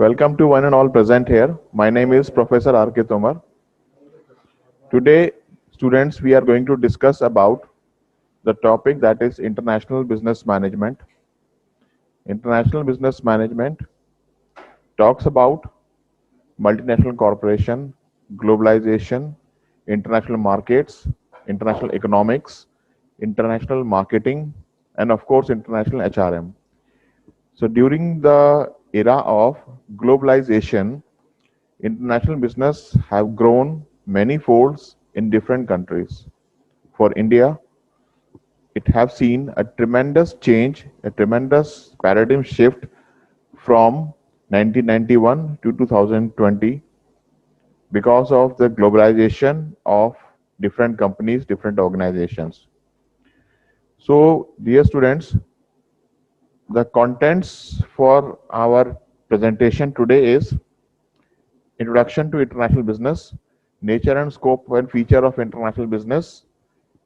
welcome to one and all present here. My name is Professor R.K. Tomar. Today, students, we are going to discuss about the topic that is international business management. International business management talks about multinational corporation, globalization, international markets, international economics, international marketing, and of course, international HRM. So during the era of globalization, international business have grown many folds in different countries. For India, it have seen a tremendous change, a tremendous paradigm shift from 1991 to 2020 because of the globalization of different companies, different organizations. So, dear students, the contents for our presentation today is Introduction to International Business, Nature and Scope and Feature of International Business,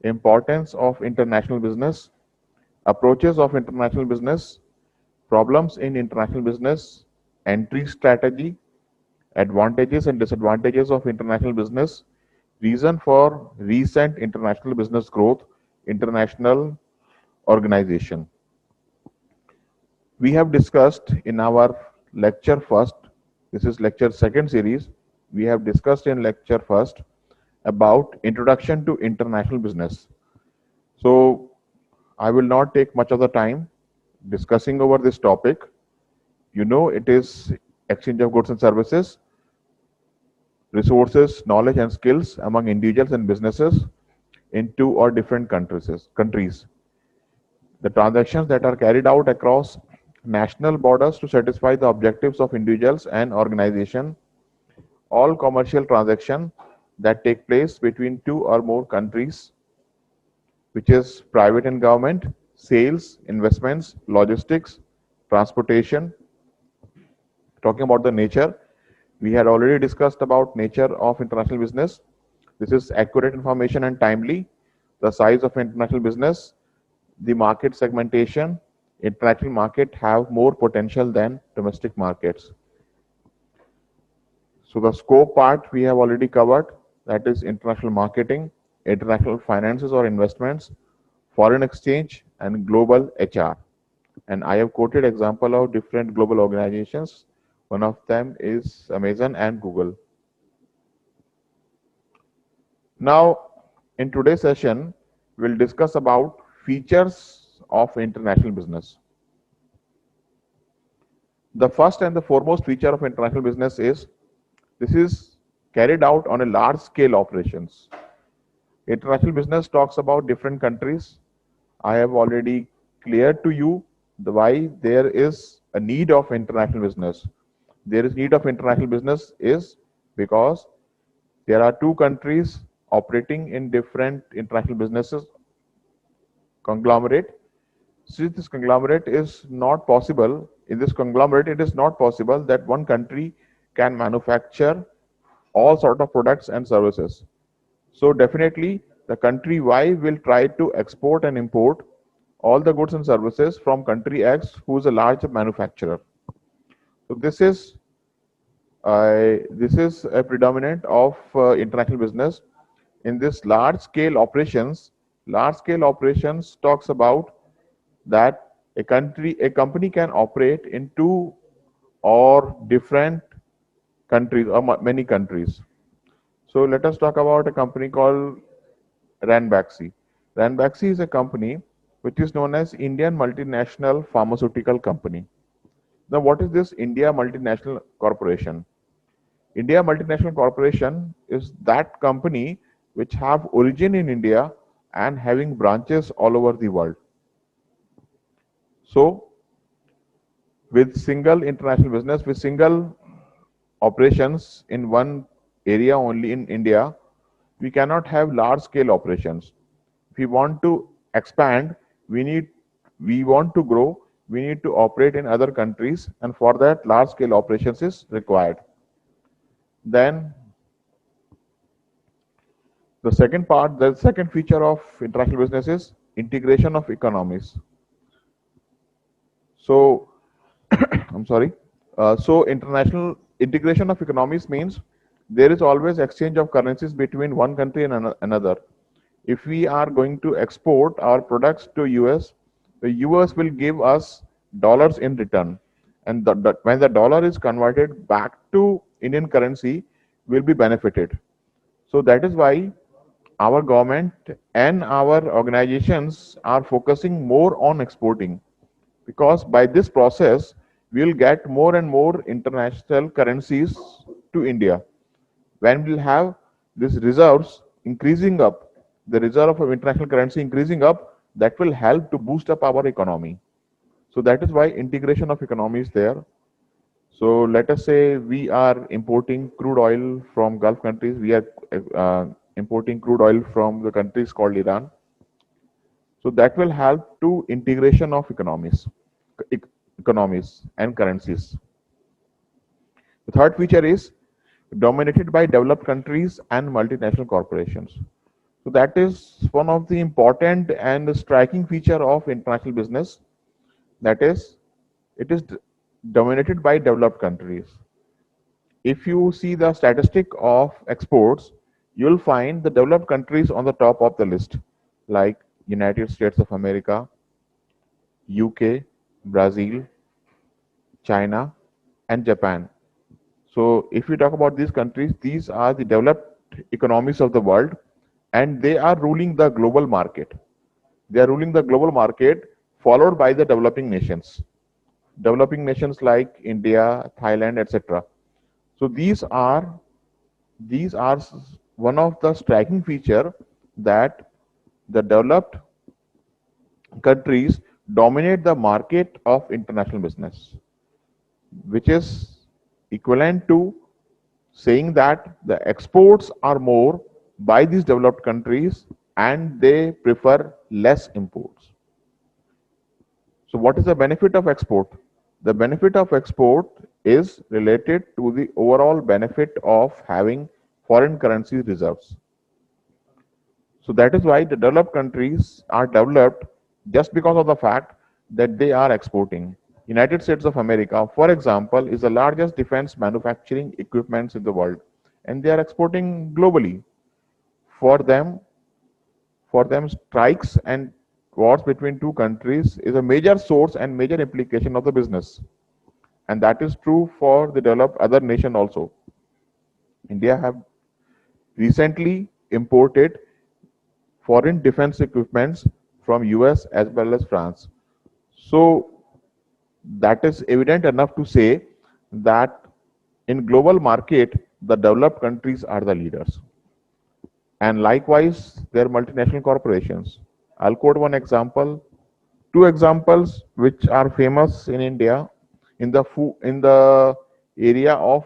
Importance of International Business, Approaches of International Business, Problems in International Business, Entry Strategy, Advantages and Disadvantages of International Business, Reason for Recent International Business Growth, International Organization. We have discussed in our lecture first, this is lecture second series, we have discussed in lecture first about introduction to international business. So I will not take much of the time discussing over this topic. You know, it is exchange of goods and services, resources, knowledge and skills among individuals and businesses in two or different countries. The transactions that are carried out across national borders to satisfy the objectives of individuals and organization, all commercial transactions that take place between two or more countries, which is private and government, sales, investments, logistics, transportation. Talking about the nature, we had already discussed about nature of international business. This is accurate information and timely, the size of international business, the market segmentation. International market have more potential than domestic markets. So the scope part we have already covered, that is international marketing, international finances or investments, foreign exchange and global HR. And I have quoted example of different global organizations. One of them is Amazon and Google. Now, in today's session, we'll discuss about features of international business. The first and the foremost feature of international business is this is carried out on a large scale operations. International business talks about different countries. I have already cleared to you why there is a need of international business. There is need of international business is because there are two countries operating in different international businesses conglomerate. Since this conglomerate is not possible, in this conglomerate it is not possible that one country can manufacture all sort of products and services. So definitely the country Y will try to export and import all the goods and services from country X, who is a large manufacturer. So this is a predominant of international business. In this large scale operations talks about that a company can operate in two or different countries or many countries. So let us talk about a company called Ranbaxy. Ranbaxy is a company which is known as Indian Multinational Pharmaceutical Company. Now, what is this India Multinational Corporation? India Multinational Corporation is that company which have origin in India and having branches all over the world. So, with single international business, with single operations in one area only in India, we cannot have large scale operations. If we want to expand, we want to grow, we need to operate in other countries, and for that large scale operations is required. Then the second feature of international business is integration of economies. So I'm sorry. So international integration of economies means there is always exchange of currencies between one country and another. If we are going to export our products to US, the US will give us dollars in return. And when the dollar is converted back to Indian currency, will be benefited. So that is why our government and our organizations are focusing more on exporting, because by this process we will get more and more international currencies to India. When we'll have these reserves increasing up, the reserve of international currency increasing up, that will help to boost up our economy. So that is why integration of economy is there. So let us say we are importing crude oil from Gulf countries. We are importing crude oil from the countries called Iran. So that will help to integration of economies and currencies. The third feature is dominated by developed countries and multinational corporations. So that is one of the important and striking feature of international business. That is, it is dominated by developed countries. If you see the statistic of exports, you'll find the developed countries on the top of the list, like United States of America, UK, Brazil, China, and Japan. So if we talk about these countries, these are the developed economies of the world, and they are ruling the global market. They are ruling the global market, followed by the developing nations. Developing nations like India, Thailand, etc. So these are one of the striking feature that the developed countries dominate the market of international business, which is equivalent to saying that the exports are more by these developed countries and they prefer less imports. So what is the benefit of export? The benefit of export is related to the overall benefit of having foreign currency reserves. So that is why the developed countries are developed just because of the fact that they are exporting. United States of America, for example, is the largest defense manufacturing equipments in the world, and they are exporting globally. For them, for them, strikes and wars between two countries is a major source and major implication of the business, and that is true for the developed other nation also. India have recently imported foreign defense equipments from US as well as France. So that is evident enough to say that in global market the developed countries are the leaders, and likewise their multinational corporations. I'll quote one example, two examples which are famous in India in the area of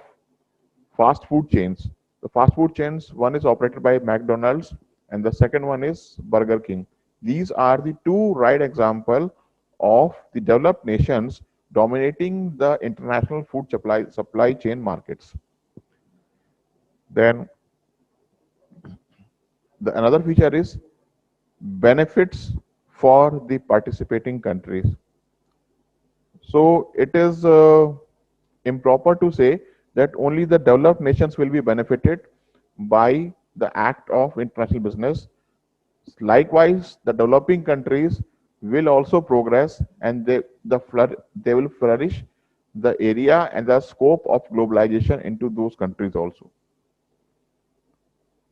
fast food chains. The fast food chains, one is operated by McDonald's and the second one is Burger King. These are the two right example of the developed nations dominating the international food supply chain markets. Then another feature is benefits for the participating countries. So it is improper to say that only the developed nations will be benefited by the act of international business. Likewise, the developing countries will also progress and they will flourish the area and the scope of globalization into those countries also.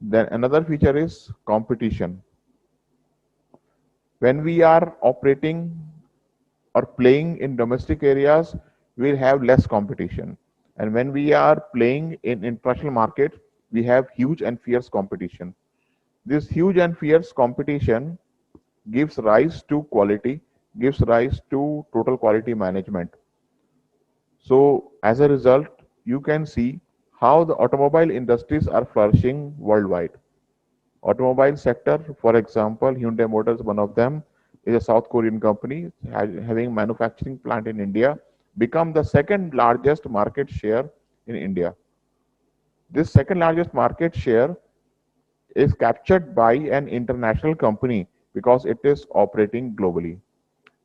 Then another feature is competition. When we are operating or playing in domestic areas, we'll have less competition. And when we are playing in international market, we have huge and fierce competition. This huge and fierce competition gives rise to quality, gives rise to total quality management. So as a result, you can see how the automobile industries are flourishing worldwide. Automobile sector, for example, Hyundai Motors, one of them, is a South Korean company having manufacturing plant in India, become the second largest market share in India. This second largest market share is captured by an international company because it is operating globally.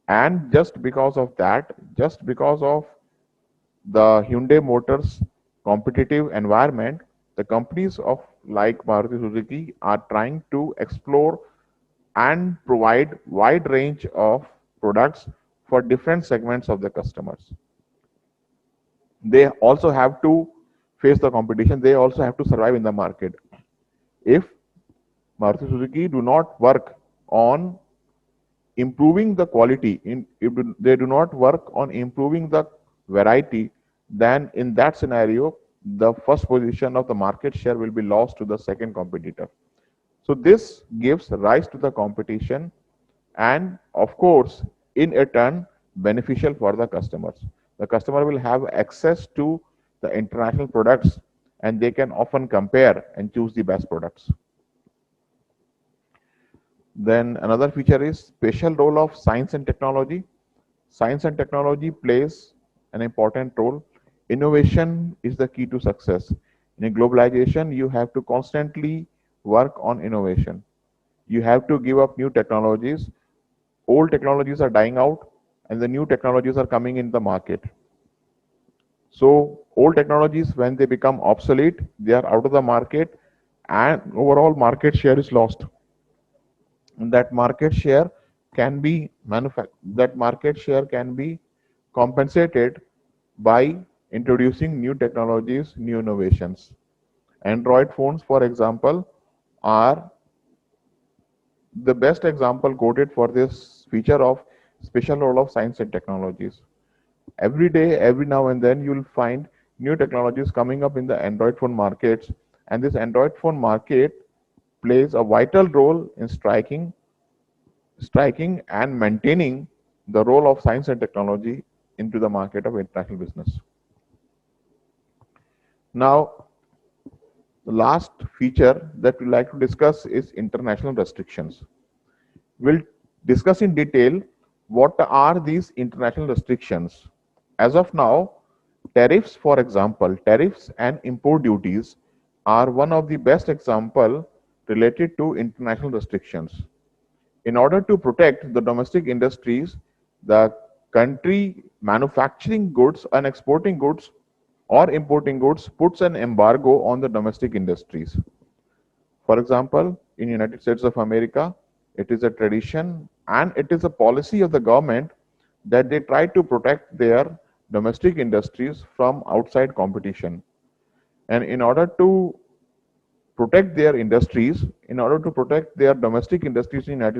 And just because of that, just because of the Hyundai Motors competitive environment, the companies of like Maruti Suzuki are trying to explore and provide wide range of products for different segments of the customers. They also have to face the competition. They also have to survive in the market. If Maruti Suzuki do not work on improving the quality, if they do not work on improving the variety, then in that scenario, the first position of the market share will be lost to the second competitor. So this gives rise to the competition and of course, in a turn, beneficial for the customers. The customer will have access to the international products and they can often compare and choose the best products. Then another feature is special role of science and technology. Science and technology plays an important role. Innovation is the key to success. In a globalization, you have to constantly work on innovation. You have to give up new technologies. Old technologies are dying out and the new technologies are coming in the market. So old technologies, when they become obsolete, they are out of the market and overall market share is lost. And that market share can be that market share can be compensated by introducing new technologies, new innovations. Android phones, for example, are the best example quoted for this feature of special role of science and technologies. Every day, every now and then, you'll find new technologies coming up in the Android phone markets, and this Android phone market plays a vital role in striking and maintaining the role of science and technology into the market of international business. Now, the last feature that we like to discuss is international restrictions. We'll discuss in detail what are these international restrictions. As of now, tariffs, for example, tariffs and import duties are one of the best example related to international restrictions. In order to protect the domestic industries, the country manufacturing goods and exporting goods or importing goods puts an embargo on the domestic industries. For example, in United States of America, it is a tradition and it is a policy of the government that they try to protect their domestic industries from outside competition. And in order to protect their industries, in order to protect their domestic industries in the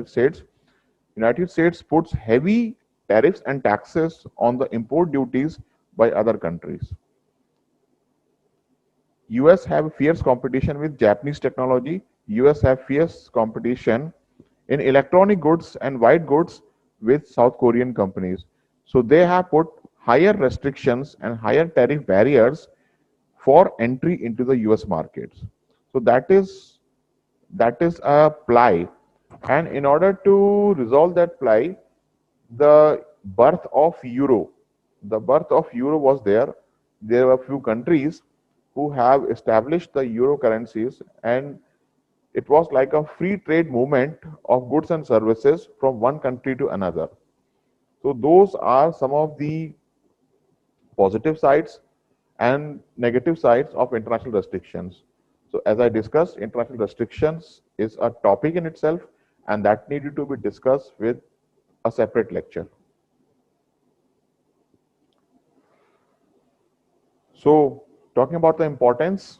United States puts heavy tariffs and taxes on the import duties by other countries. US have fierce competition with Japanese technology. US have fierce competition in electronic goods and white goods with South Korean companies. So they have put higher restrictions and higher tariff barriers for entry into the US markets. So that is a ply. And in order to resolve that ply, the birth of euro, the birth of euro was there. There were few countries who have established the euro currencies, and it was like a free trade movement of goods and services from one country to another. So those are some of the positive sides and negative sides of international restrictions. So as I discussed, international restrictions is a topic in itself and that needed to be discussed with a separate lecture. So talking about the importance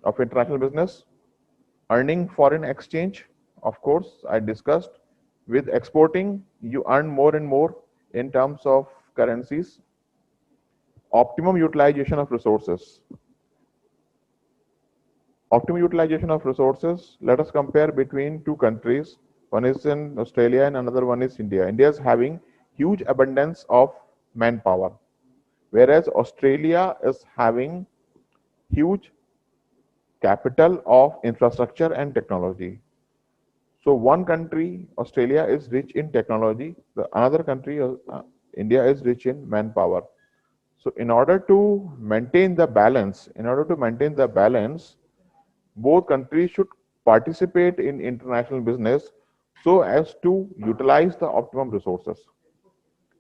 of international business, earning foreign exchange, of course, I discussed. With exporting, you earn more and more in terms of currencies. Optimum utilization of resources. Optimum utilization of resources, let us compare between two countries. One is in Australia and another one is India. India is having huge abundance of manpower, whereas Australia is having huge capital of infrastructure and technology. So one country, Australia, is rich in technology. The another country, India, is rich in manpower. So in order to maintain the balance, both countries should participate in international business so as to utilize the optimum resources.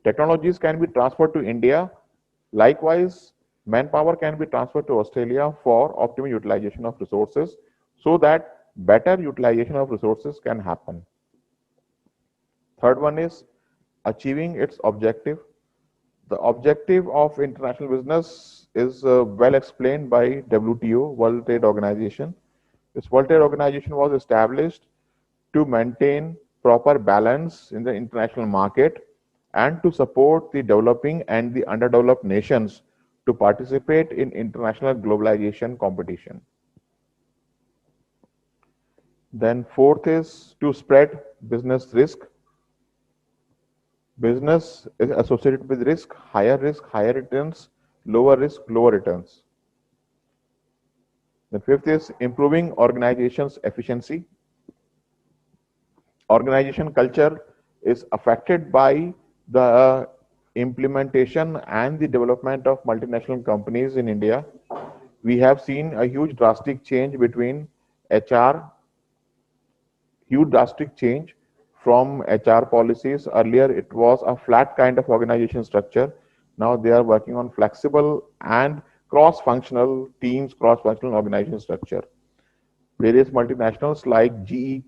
Technologies can be transferred to India. Likewise, Manpower can be transferred to Australia for optimal utilization of resources so that better utilization of resources can happen. Third one is achieving its objective. The objective of international business is well explained by WTO, World Trade Organization. This World Trade Organization was established to maintain proper balance in the international market and to support the developing and the underdeveloped nations to participate in international globalization competition. Then fourth is to spread business risk. Business is associated with risk, higher returns, lower risk, lower returns. The fifth is improving organization's efficiency. Organization culture is affected by the implementation and the development of multinational companies in India. We have seen a huge drastic change between HR, huge drastic change from HR policies. Earlier, it was a flat kind of organization structure. Now they are working on flexible and cross-functional teams, cross-functional organization structure. Various multinationals like GE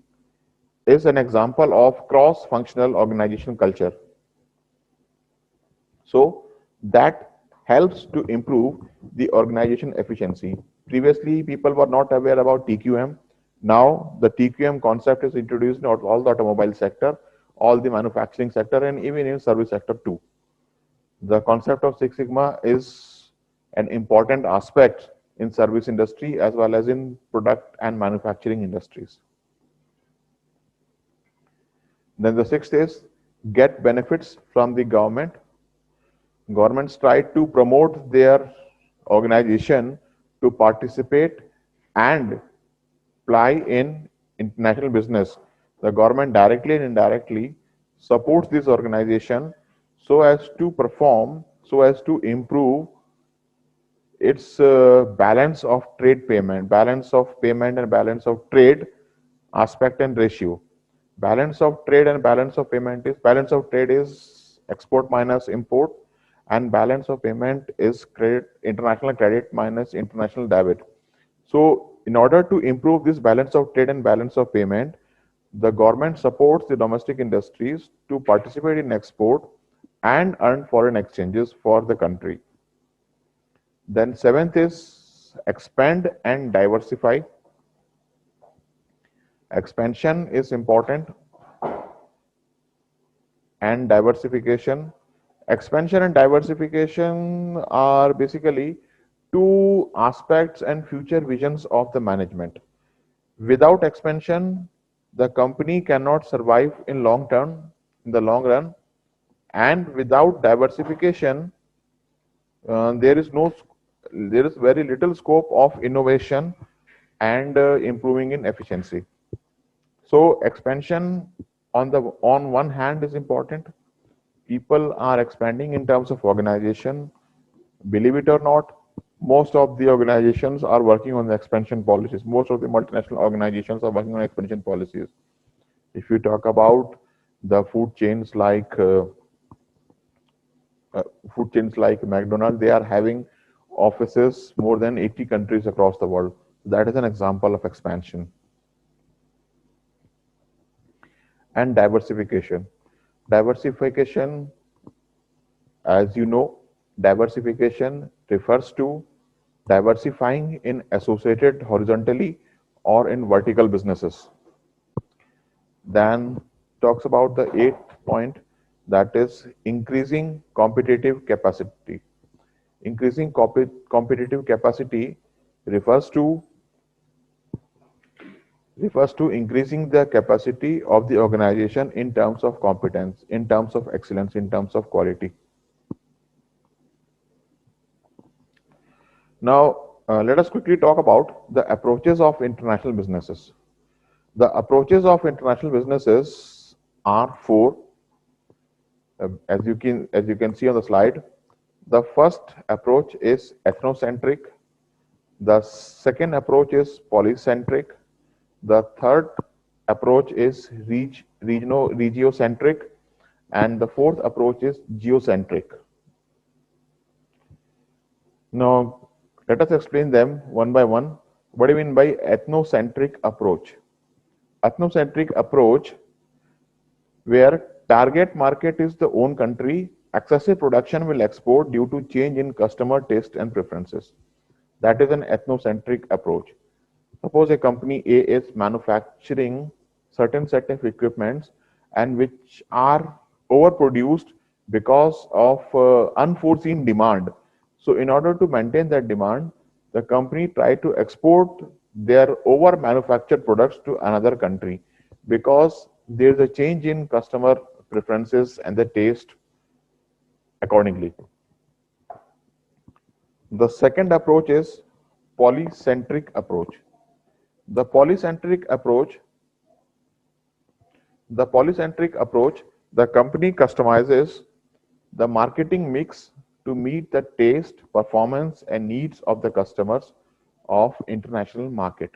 is an example of cross-functional organization culture. So that helps to improve the organization efficiency. Previously, people were not aware about TQM. Now the TQM concept is introduced in all the automobile sector, all the manufacturing sector, and even in service sector too. The concept of Six Sigma is an important aspect in service industry as well as in product and manufacturing industries. Then the sixth is get benefits from the government. Governments try to promote their organization to participate and apply in international business. The government directly and indirectly supports this organization so as to perform, so as to improve its balance of trade payment, balance of payment and balance of trade aspect and ratio. Balance of trade and balance of payment is, balance of trade is export minus import, and balance of payment is credit, international credit minus international debit. So in order to improve this balance of trade and balance of payment, the government supports the domestic industries to participate in export and earn foreign exchanges for the country. Then seventh is expand and diversify. Expansion is important and diversification. Expansion and diversification are basically two aspects and future visions of the management. Without expansion, the company cannot survive in the long run, and without diversification, there is very little scope of innovation and improving in efficiency. So expansion on one hand is important. People are expanding in terms of organization. Believe it or not, most of the organizations are working on the expansion policies. Most of the multinational organizations are working on expansion policies. If you talk about the food chains like McDonald's, they are having offices more than 80 countries across the world. That is an example of expansion. And diversification. Diversification, as you know, diversification refers to diversifying in associated horizontally or in vertical businesses. Then talks about the eighth point, that is increasing competitive capacity. Increasing competitive capacity refers to increasing the capacity of the organization in terms of competence, in terms of excellence, in terms of quality. Now, let us quickly talk about the approaches of international businesses. The approaches of international businesses are four, as you can see on the slide. The first approach is ethnocentric. The second approach is polycentric. The third approach is regiocentric, and the fourth approach is geocentric. Now, let us explain them one by one. What do you mean by ethnocentric approach? Ethnocentric approach, where target market is the own country, excessive production will export due to change in customer taste and preferences. That is an ethnocentric approach. Suppose a company A is manufacturing certain set of equipments and which are overproduced because of unforeseen demand. So in order to maintain that demand, the company try to export their over manufactured products to another country because there is a change in customer preferences and the taste accordingly. The second approach is polycentric approach. The polycentric approach The polycentric approach, the company customizes the marketing mix to meet the taste, performance, and needs of the customers of international market.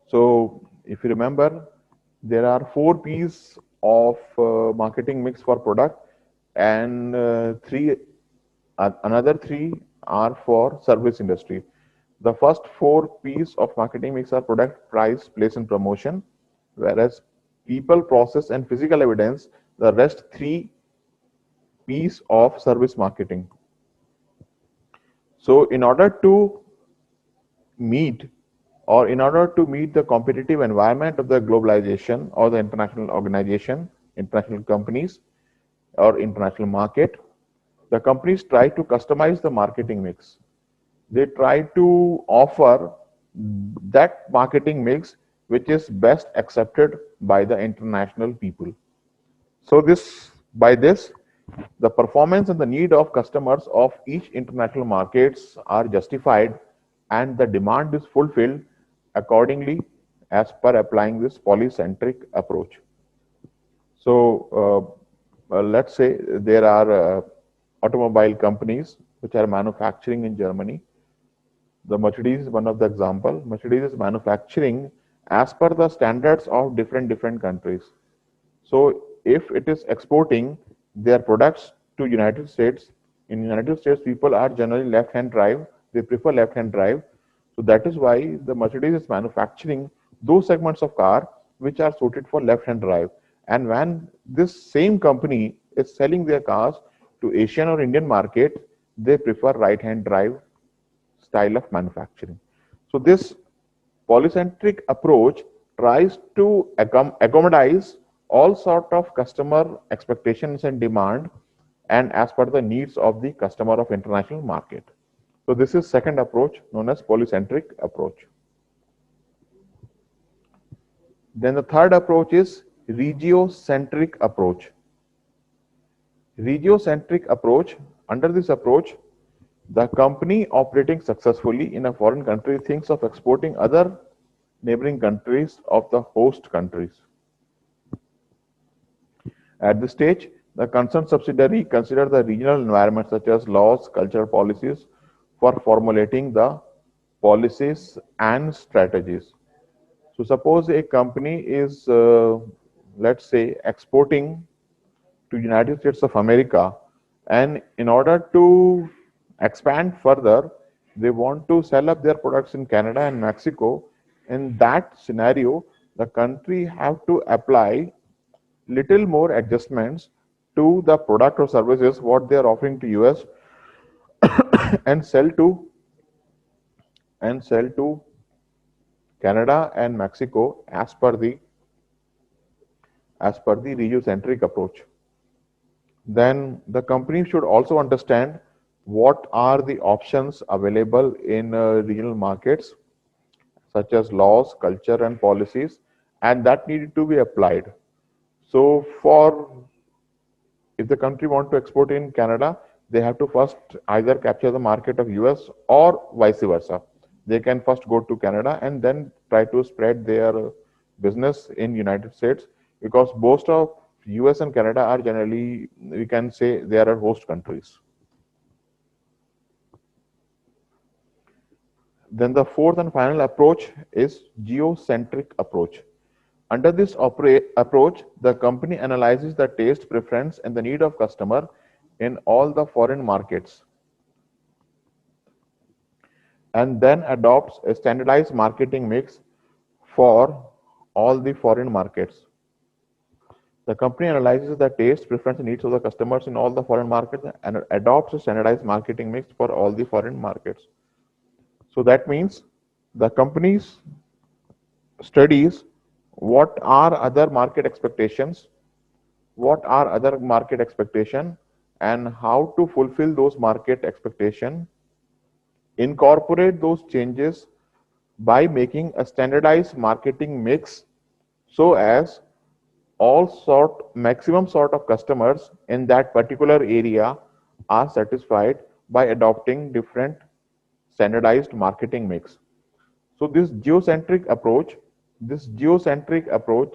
So, if you remember, there are 4 P's of marketing mix for product, and another 3 are for service industry. The first 4 P's of marketing mix are product, price, place, and promotion, whereas people, process, and physical evidence, the rest 3 P's of service marketing. So, meet in order to meet the competitive environment of the globalization or the international organization, international companies, or international market, the companies try to customize the marketing mix. They try to offer that marketing mix which is best accepted by the international people. So by this, the performance and the need of customers of each international markets are justified and the demand is fulfilled accordingly as per applying this polycentric approach. So let's say there are automobile companies which are manufacturing in Germany. The Mercedes is one of the example. Mercedes is manufacturing as per the standards of different countries. So if it is exporting their products to United States, in United States people are generally left-hand drive. They prefer left-hand drive. So that is why the Mercedes is manufacturing those segments of car which are suited for left-hand drive. And when this same company is selling their cars to Asian or Indian market, they prefer right-hand drive style of manufacturing. So this polycentric approach tries to accommodate all sort of customer expectations and demand and as per the needs of the customer of international market. So this is second approach known as polycentric approach. Then the third approach is regiocentric approach. Regiocentric approach, under this approach, the company operating successfully in a foreign country thinks of exporting other neighboring countries of the host countries. At this stage, the concerned subsidiary considers the regional environment such as laws, cultural policies for formulating the policies and strategies. So suppose a company is, let's say, exporting to United States of America, and in order to expand further, they want to sell up their products in Canada and Mexico. In that scenario, the country have to apply little more adjustments to the product or services what they are offering to US and sell to Canada and Mexico as per the regiocentric approach. Then the company should also understand what are the options available in regional markets such as laws, culture, and policies, and that needed to be applied. So if the country want to export in Canada, they have to first either capture the market of US or vice versa. They can first go to Canada and then try to spread their business in United States, because most of US and Canada are generally, we can say, they are host countries. Then the fourth and final approach is geocentric approach. Under this approach, the company analyzes the taste, preference, and the need of customer in all the foreign markets. and then adopts a standardized marketing mix for all the foreign markets. The company analyzes the taste, preference, and needs of the customers in all the foreign markets and adopts a standardized marketing mix for all the foreign markets. So that means the companies studies what are other market expectations, and how to fulfill those market expectation, incorporate those changes by making a standardized marketing mix so as maximum sort of customers in that particular area are satisfied by adopting different standardized marketing mix. So this geocentric approach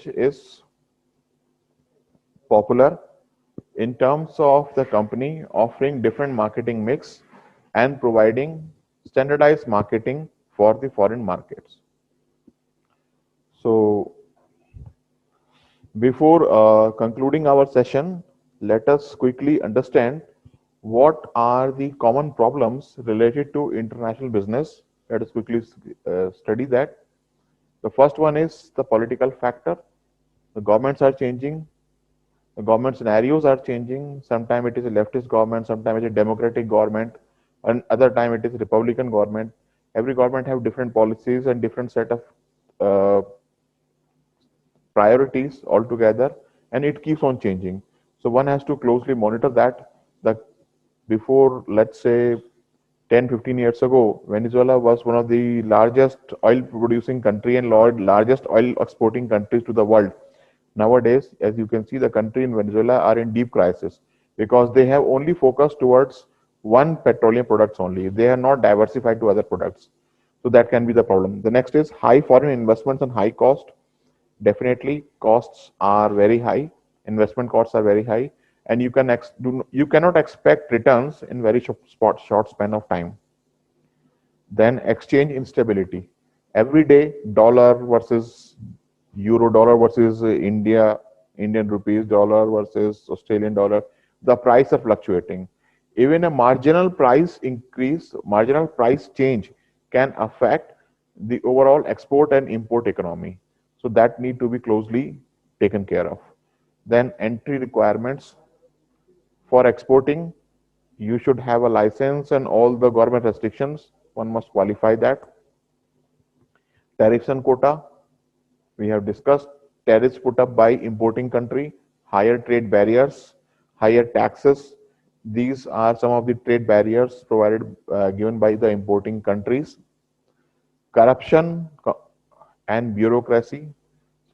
is popular in terms of the company offering different marketing mix and providing standardized marketing for the foreign markets. So before concluding our session, let us quickly understand what are the common problems related to international business. Let us quickly study that. The first one is the political factor. The governments are changing. The government scenarios are changing. Sometimes it is a leftist government, sometimes it is a democratic government, and other time it is a Republican government. Every government have different policies and different set of priorities altogether, and it keeps on changing. So one has to closely monitor that. Before, let's say, 10-15 years ago, Venezuela was one of the largest oil producing country and largest oil exporting countries to the world. Nowadays, as you can see, the country in Venezuela are in deep crisis because they have only focused towards one petroleum products only. They are not diversified to other products. So that can be the problem. The next is high foreign investments and high cost. Definitely, costs are very high. Investment costs are very high, and you cannot expect returns in very short span of time. Then exchange instability. Every day, dollar versus euro, dollar versus Indian rupees, dollar versus Australian dollar. The price are fluctuating. Even a marginal price change can affect the overall export and import economy. So that need to be closely taken care of. Then entry requirements for exporting. You should have a license and all the government restrictions. One must qualify that. Tariffs and quota. We have discussed tariffs put up by importing country, higher trade barriers, higher taxes. These are some of the trade barriers given by the importing countries. Corruption and bureaucracy.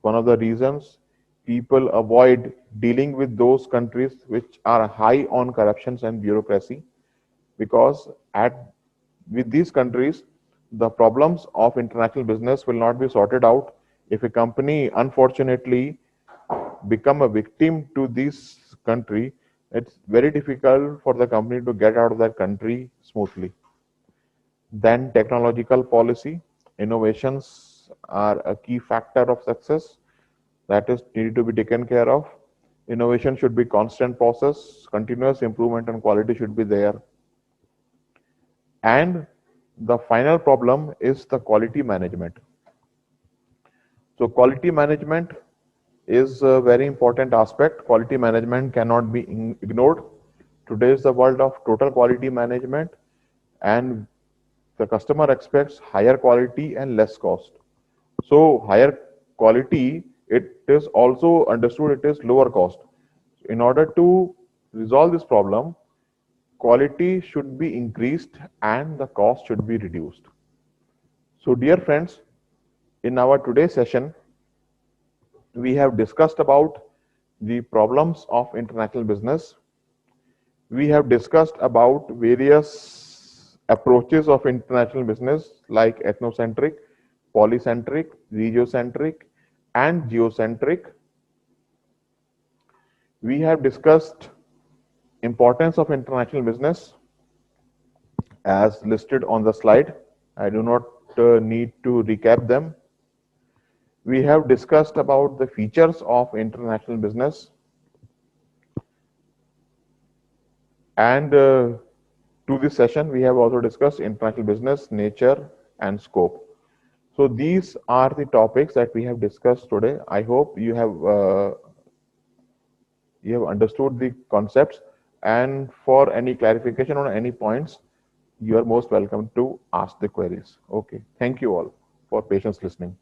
One of the reasons people avoid dealing with those countries which are high on corruptions and bureaucracy, because with these countries the problems of international business will not be sorted out. If a company unfortunately become a victim to this country, it's very difficult for the company to get out of that country smoothly. Then technological policy. Innovations are a key factor of success that is needed to be taken care of. Innovation should be constant process, continuous improvement and quality should be there. And the final problem is the quality management. So quality management is a very important aspect. Quality management cannot be ignored. Today is the world of total quality management, and the customer expects higher quality and less cost. So higher quality, it is also understood it is lower cost. In order to resolve this problem, quality should be increased and the cost should be reduced. So dear friends, in our today's session, we have discussed about the problems of international business. We have discussed about various approaches of international business like ethnocentric, polycentric, regiocentric, and geocentric. We have discussed importance of international business as listed on the slide. I do not need to recap them. We have discussed about the features of international business, and To this session, we have also discussed international business, nature, and scope. So these are the topics that we have discussed today. I hope you have understood the concepts, and for any clarification on any points, you are most welcome to ask the queries. Okay. Thank you all for patience listening.